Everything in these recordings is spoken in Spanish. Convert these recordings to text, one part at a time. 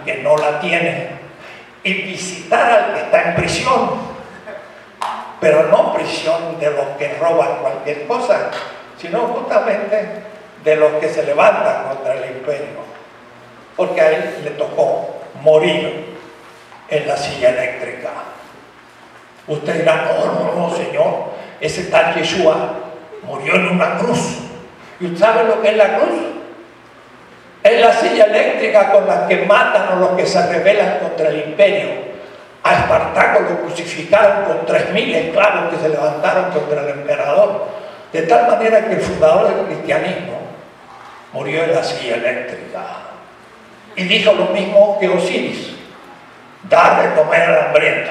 que no la tiene y visitar al que está en prisión, pero no prisión de los que roban cualquier cosa, sino justamente de los que se levantan contra el imperio, porque a él le tocó morir en la silla eléctrica. Usted dirá, no, señor, ese tal Yeshua murió en una cruz. ¿Y usted sabe lo que es la cruz? Es la silla eléctrica con la que matan a los que se rebelan contra el imperio. A Espartaco lo crucificaron con 3.000 esclavos que se levantaron contra el emperador, de tal manera que el fundador del cristianismo murió en la silla eléctrica. Y dijo lo mismo que Osiris: dar de comer al hambriento.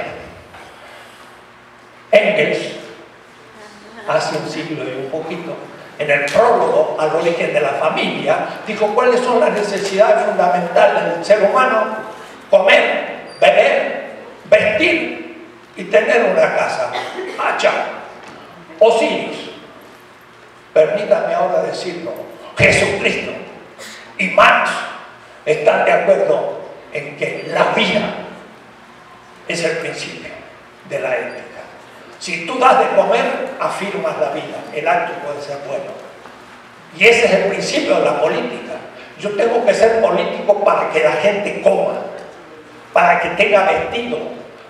Engels, hace un siglo y un poquito, en el prólogo al origen de la familia, dijo cuáles son las necesidades fundamentales del ser humano: comer, beber, vestir y tener una casa. Hacha. Osiris, permítame ahora decirlo, Jesucristo y Marx están de acuerdo en que la vida es el principio de la ética. Si tú das de comer, afirmas la vida, el acto puede ser bueno. Y ese es el principio de la política. Yo tengo que ser político para que la gente coma, para que tenga vestido,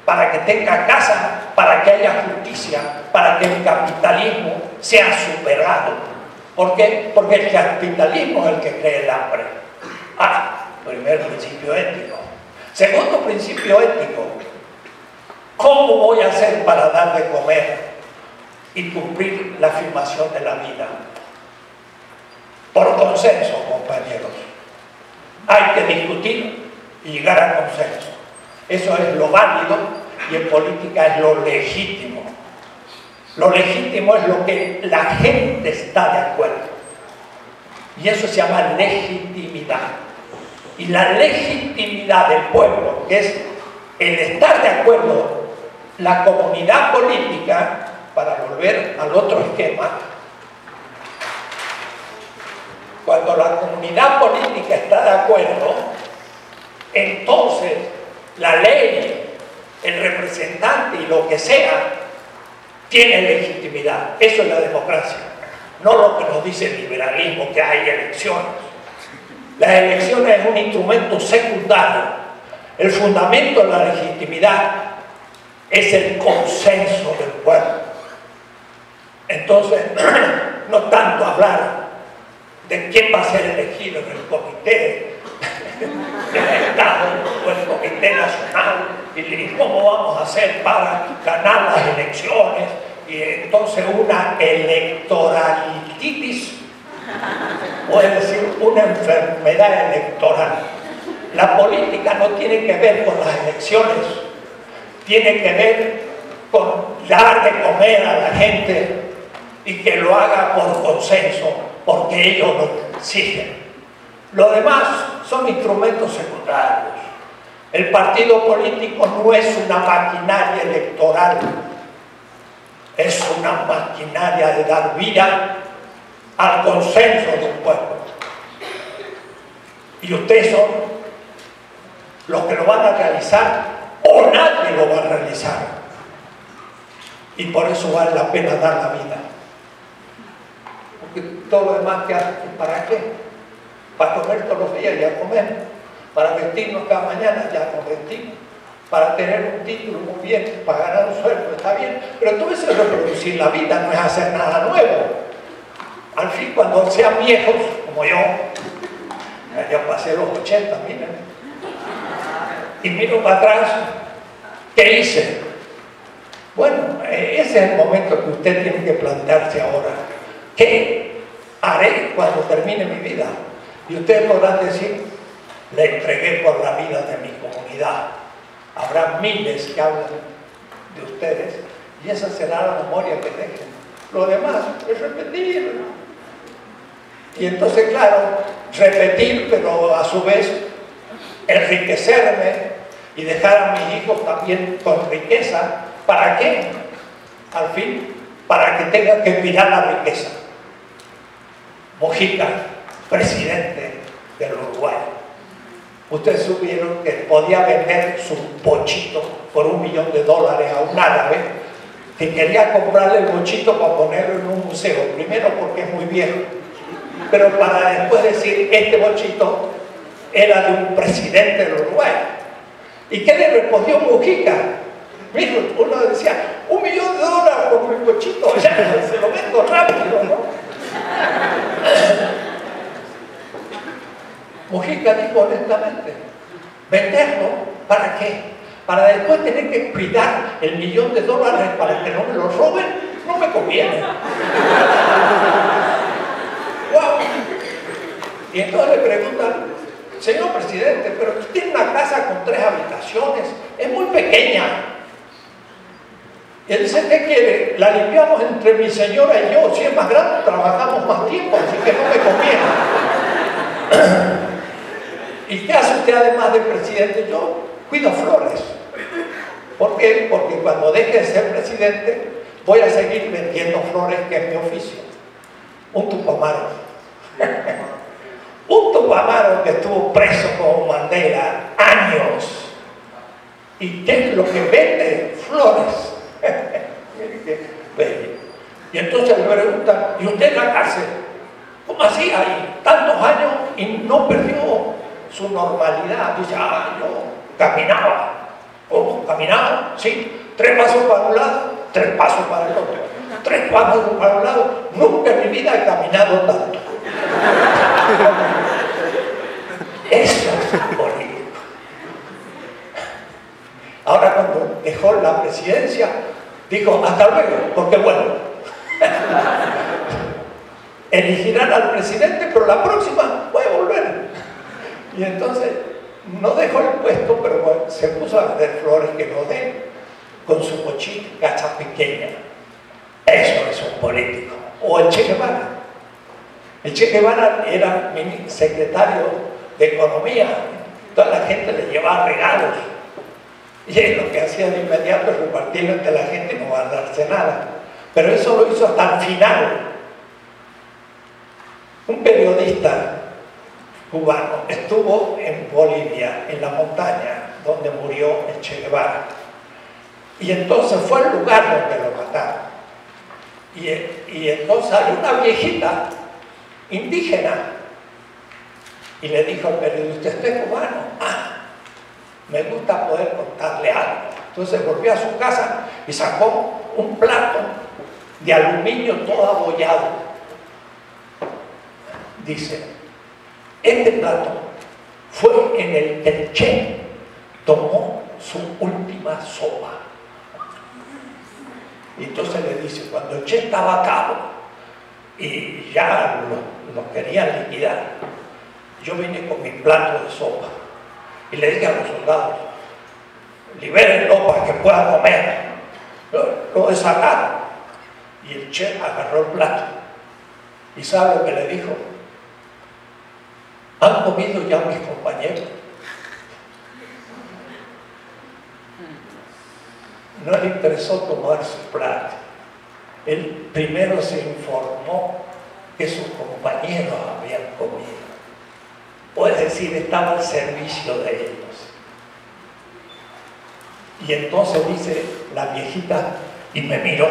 para que tenga casa, para que haya justicia, para que el capitalismo sea superado. ¿Por qué? Porque el capitalismo es el que crea el hambre. Primer principio ético. Segundo principio ético: ¿cómo voy a hacer para dar de comer y cumplir la afirmación de la vida? Por consenso, compañeros. Hay que discutir y llegar a consenso. Eso es lo válido y en política es lo legítimo. Lo legítimo es lo que la gente está de acuerdo. Y eso se llama legitimidad. Y la legitimidad del pueblo, que es el estar de acuerdo, la comunidad política, para volver al otro esquema, cuando la comunidad política está de acuerdo, entonces la ley, el representante y lo que sea, tiene legitimidad. Eso es la democracia. No lo que nos dice el liberalismo, que hay elecciones. Las elecciones es un instrumento secundario. El fundamento de la legitimidad es el consenso del pueblo. Entonces, no tanto hablar de quién va a ser elegido en el comité del Estado o el comité nacional y cómo vamos a hacer para ganar las elecciones, y entonces una electoralitis, o es decir, una enfermedad electoral. La política no tiene que ver con las elecciones, tiene que ver con dar de comer a la gente y que lo haga por consenso, porque ellos lo exigen. Lo demás son instrumentos secundarios. El partido político no es una maquinaria electoral, es una maquinaria de dar vida al consenso del pueblo. Y ustedes son los que lo van a realizar, o nadie lo va a realizar. Y por eso vale la pena dar la vida. Porque todo lo demás que hacen, ¿para qué? Para comer todos los días, ya comemos. Para vestirnos cada mañana, ya nos vestimos. Para tener un título, muy bien. Para ganar un sueldo, está bien. Pero todo eso es reproducir la vida, no es hacer nada nuevo. Al fin, cuando sean viejos, como yo, ya pasé los 80, miren, y miro para atrás, ¿qué hice? Bueno, ese es el momento que usted tiene que plantearse ahora. ¿Qué haré cuando termine mi vida? Y ustedes podrán decir: le entregué por la vida de mi comunidad. Habrá miles que hablan de ustedes y esa será la memoria que dejen. Lo demás es repetir. Y entonces, claro, repetir, pero a su vez enriquecerme y dejar a mis hijos también con riqueza. ¿Para qué? Al fin, para que tengan que mirar la riqueza. Mujica, presidente del Uruguay. ustedes supieron que podía vender su bochito por $1 millón a un árabe que quería comprarle el bochito para ponerlo en un museo. Primero porque es muy viejo, pero para después decir, este bochito era de un presidente del Uruguay. ¿Y qué le respondió Mujica? Mijo, uno decía, $1 millón por mi bochito, ya se lo vendo rápido, ¿no? Mujica dijo honestamente, ¿venderlo? ¿Para qué? Para después tener que cuidar el $1 millón para que no me lo roben, no me conviene. ¡Wow! Y entonces le preguntan, señor presidente, pero usted tiene una casa con 3 habitaciones, es muy pequeña. Y él dice, ¿qué quiere? La limpiamos entre mi señora y yo. Si es más grande, trabajamos más tiempo, así que no me conviene. ¿Y qué hace usted además de presidente? Yo cuido flores. ¿Por qué? Porque cuando deje de ser presidente, voy a seguir vendiendo flores, que es mi oficio. Un Tupamaro. Un Tupamaro que estuvo preso con Mandela años. ¿Y qué es lo que vende? Flores. Y entonces le preguntan, ¿y usted en la cárcel? ¿Cómo así? Hay tantos años y no perdió su normalidad. Dice, yo caminaba. ¿Cómo? ¿Caminaba? Sí. 3 pasos para un lado, 3 pasos para el otro. 3 pasos para un lado. Nunca en mi vida he caminado tanto. Eso es político. Ahora cuando dejó la presidencia, dijo, hasta luego, porque bueno, elegirán al presidente, pero la próxima voy a volver. Y entonces no dejó el puesto, pero bueno, se puso a vender flores que no den, con su mochila pequeña. Eso es un político. O el Che Guevara. El Che Guevara era mi secretario de Economía. Toda la gente le llevaba regalos. Y él lo que hacía de inmediato es repartirlo entre la gente y no guardarse nada. Pero eso lo hizo hasta el final. Un periodista cubano estuvo en Bolivia, en la montaña donde murió el Che Guevara. Y entonces fue el lugar donde lo mataron. Y entonces hay una viejita indígena. Y le dijo al periodista, ¿usted es cubano? Me gusta poder contarle algo. Entonces volvió a su casa y sacó un plato de aluminio todo abollado. Dice, este plato fue en el que el Che tomó su última sopa. Y entonces le dice, cuando el Che estaba a cabo y ya lo querían liquidar, yo vine con mi plato de sopa. Y le dije a los soldados, libérenlo para que pueda comer. Lo desataron. Y el Che agarró el plato. ¿Y sabe lo que le dijo? ¿Han comido ya mis compañeros? No le interesó tomar su plato. Él primero se informó que sus compañeros habían comido. Es decir, estaba al servicio de ellos. Y entonces dice la viejita, y me miró.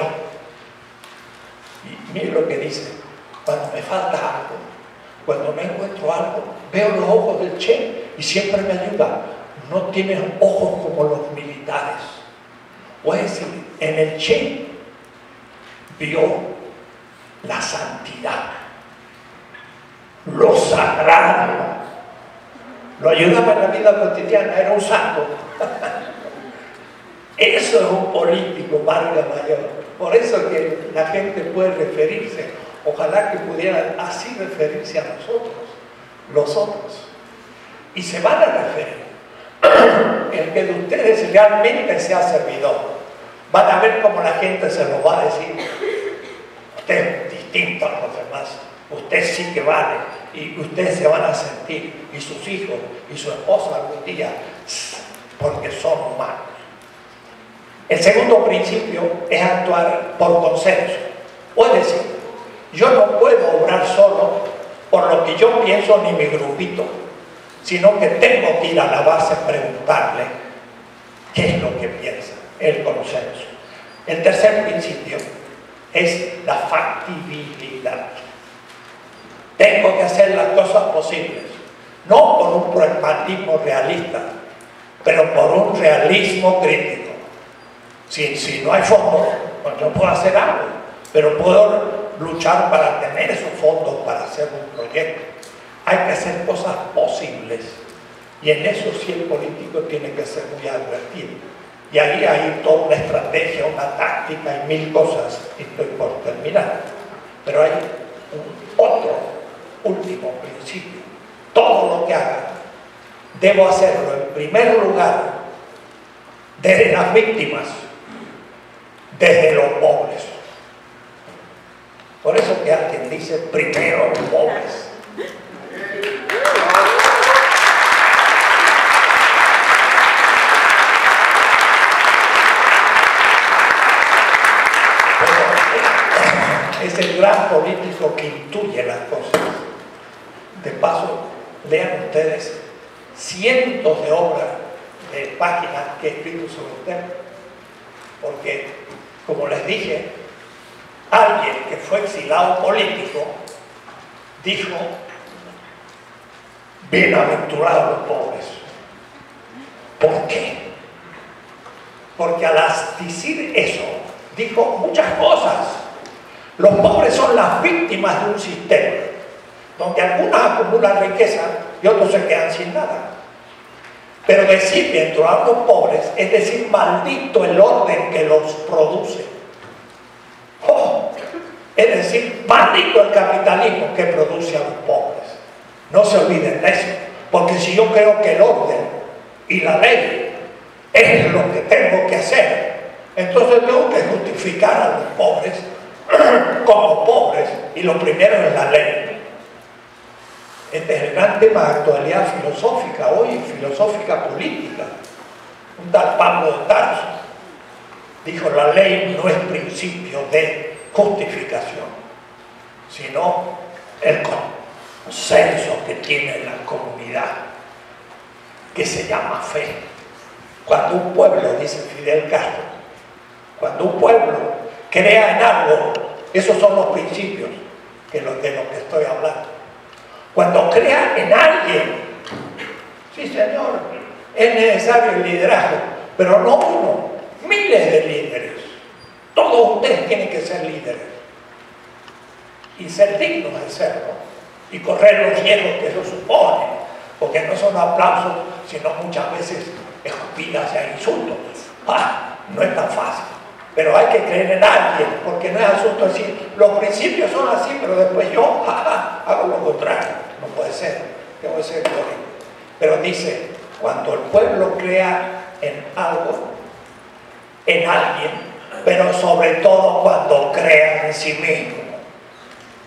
Y mire lo que dice, cuando me falta algo, cuando no encuentro algo, veo los ojos del Che y siempre me ayuda. No tienes ojos como los militares. Es decir, en el Che vio la santidad, lo sagrado. Lo ayudaba en la vida cotidiana, era un santo. Eso es un político, Vargas Mayor. Por eso que la gente puede referirse, ojalá que pudieran así referirse a nosotros, los otros. Y se van a referir. El que de ustedes realmente sea servidor. Van a ver cómo la gente se lo va a decir. Usted es distinto a los demás. Usted sí que vale. Y ustedes se van a sentir, y sus hijos, y su esposa algún día, porque son humanos. El segundo principio es actuar por consenso. Es decir, yo no puedo obrar solo por lo que yo pienso ni mi grupito. sino que tengo que ir a la base a preguntarle qué es lo que piensa, el consenso. El tercer principio es la factibilidad. Tengo que hacer las cosas posibles, no por un pragmatismo realista, pero por un realismo crítico. Si no hay fondos, pues yo puedo hacer algo, pero puedo luchar para tener esos fondos para hacer un proyecto. Hay que hacer cosas posibles, y en eso sí el político tiene que ser muy advertido. Y ahí hay toda una estrategia, una táctica y mil cosas, y estoy por terminar. Pero hay otro último principio. Todo lo que haga, debo hacerlo en primer lugar desde las víctimas, desde los pobres. Por eso que alguien dice primero los pobres. Es el gran político que intuye las cosas. De paso, lean ustedes cientos de obras, de páginas que he escrito sobre el tema, porque, como les dije, alguien que fue exilado político dijo: bienaventurados los pobres. ¿Por qué? Porque al decir eso, dijo muchas cosas. Los pobres son las víctimas de un sistema donde algunos acumulan riqueza y otros se quedan sin nada. Pero decir bienaventurados los pobres es decir maldito el orden que los produce. Es decir, maldito el capitalismo que produce a los pobres. No se olviden de eso, porque si yo creo que el orden y la ley es lo que tengo que hacer, entonces tengo que justificar a los pobres como pobres, y lo primero es la ley. Este es el gran tema de actualidad filosófica hoy, filosófica política. Un tal Pablo de Tarso dijo: la ley no es principio de justificación, sino el consenso que tiene la comunidad, que se llama fe. Cuando un pueblo, dice Fidel Castro, cuando un pueblo crea en algo, esos son los principios de lo que estoy hablando. Cuando crea en alguien, sí señor, es necesario el liderazgo, pero no uno, miles de líderes. Todos ustedes tienen que ser líderes y ser dignos de serlo, y correr los riesgos que eso supone, porque no son aplausos, sino muchas veces escupidas y insultos. No es tan fácil, pero hay que creer en alguien, porque no es asunto decir los principios son así, pero después yo hago lo contrario. No puede ser, debo ser teórico. Pero dice: cuando el pueblo crea en algo, en alguien, pero sobre todo cuando crea en sí mismo.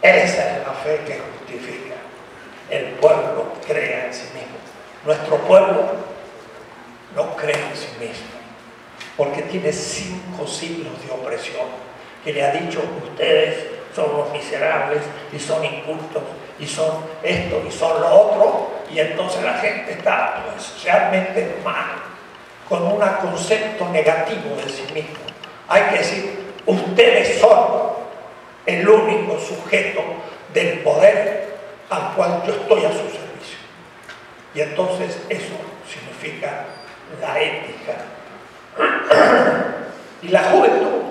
Esa es la fe que justifica. El pueblo crea en sí mismo. Nuestro pueblo no cree en sí mismo, porque tiene 5 siglos de opresión, que le ha dicho: ustedes son los miserables, y son incultos, y son esto, y son lo otro, y entonces la gente está realmente mal, con un concepto negativo de sí mismo. Hay que decir: ustedes son el único sujeto del poder al cual yo estoy a su servicio. Y entonces eso significa la ética. Y la juventud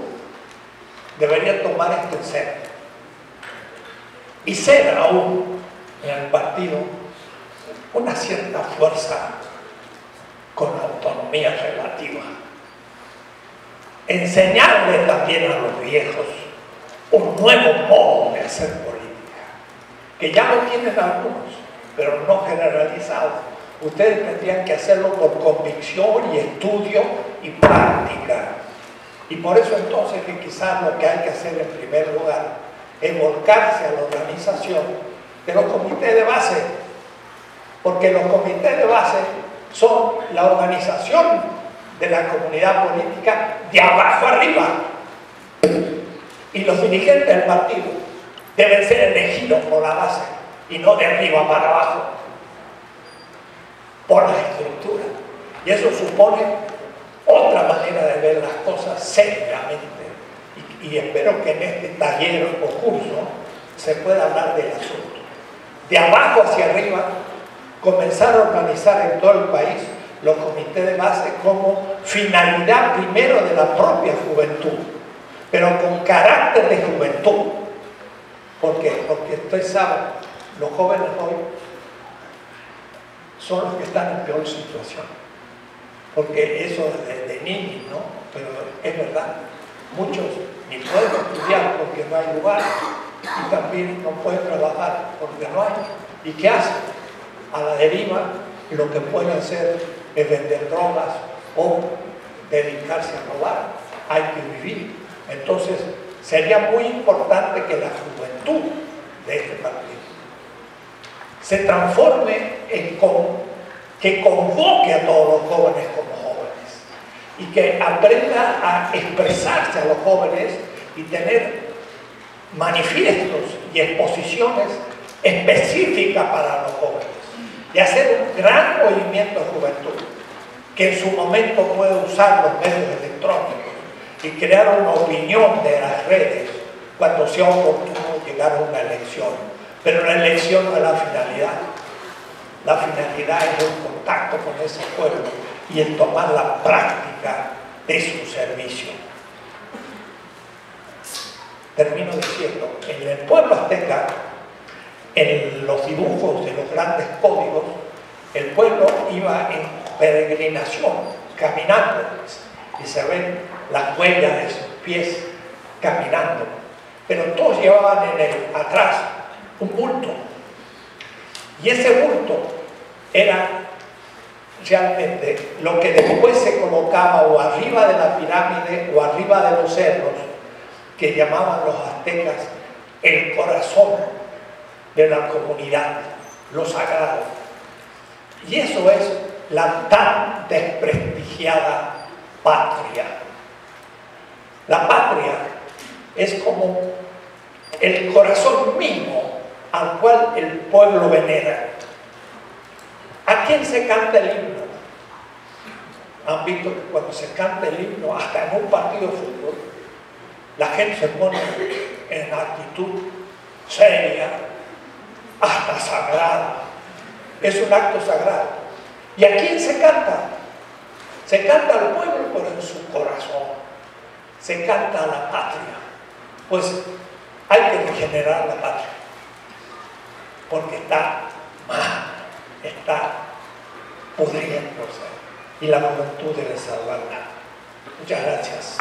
debería tomar esto en serio y ser aún en el partido una cierta fuerza con autonomía relativa. Enseñarle también a los viejos un nuevo modo de hacer política, que ya lo tienen algunos, pero no generalizado. Ustedes tendrían que hacerlo por convicción y estudio y práctica. Y por eso entonces que quizás lo que hay que hacer en primer lugar es volcarse a la organización de los comités de base, porque los comités de base son la organización de la comunidad política de abajo arriba, y los dirigentes del partido deben ser elegidos por la base y no de arriba para abajo. por la estructura. Y eso supone otra manera de ver las cosas seriamente. Y espero que en este taller o curso se pueda hablar del asunto. De abajo hacia arriba, comenzar a organizar en todo el país los comités de base como finalidad primero de la propia juventud, pero con carácter de juventud. ¿Por qué? Porque ustedes saben, los jóvenes hoy son los que están en peor situación. Porque eso de niños, ¿no? Pero es verdad, muchos ni pueden estudiar porque no hay lugar y también no pueden trabajar porque no hay. ¿Y qué hacen? A la deriva, lo que pueden hacer es vender drogas o dedicarse a robar. Hay que vivir. Entonces, sería muy importante que la juventud de este partido se transforme en que convoque a todos los jóvenes como jóvenes y que aprenda a expresarse a los jóvenes y tener manifiestos y exposiciones específicas para los jóvenes y hacer un gran movimiento de juventud que en su momento puede usar los medios electrónicos y crear una opinión de las redes cuando sea oportuno llegar a una elección. Pero la elección no es la finalidad. La finalidad es el contacto con ese pueblo y el tomar la práctica de su servicio. Termino diciendo, en el pueblo azteca, en los dibujos de los grandes códigos, el pueblo iba en peregrinación, caminando, y se ven las huellas de sus pies caminando. Pero todos llevaban atrás un bulto. Y ese bulto era realmente lo que después se colocaba o arriba de la pirámide o arriba de los cerros, que llamaban los aztecas el corazón de la comunidad, lo sagrado. Y eso es la tan desprestigiada patria. La patria es como el corazón mismo al cual el pueblo venera. ¿A quién se canta el himno? Han visto que cuando se canta el himno, hasta en un partido de fútbol, la gente se pone en actitud seria, hasta sagrada. Es un acto sagrado. ¿Y a quién se canta? Se canta al pueblo, pero en su corazón. Se canta a la patria. Pues hay que regenerar la patria. Porque está mal, está pudriéndose. Y la juventud debe salvarla. Muchas gracias.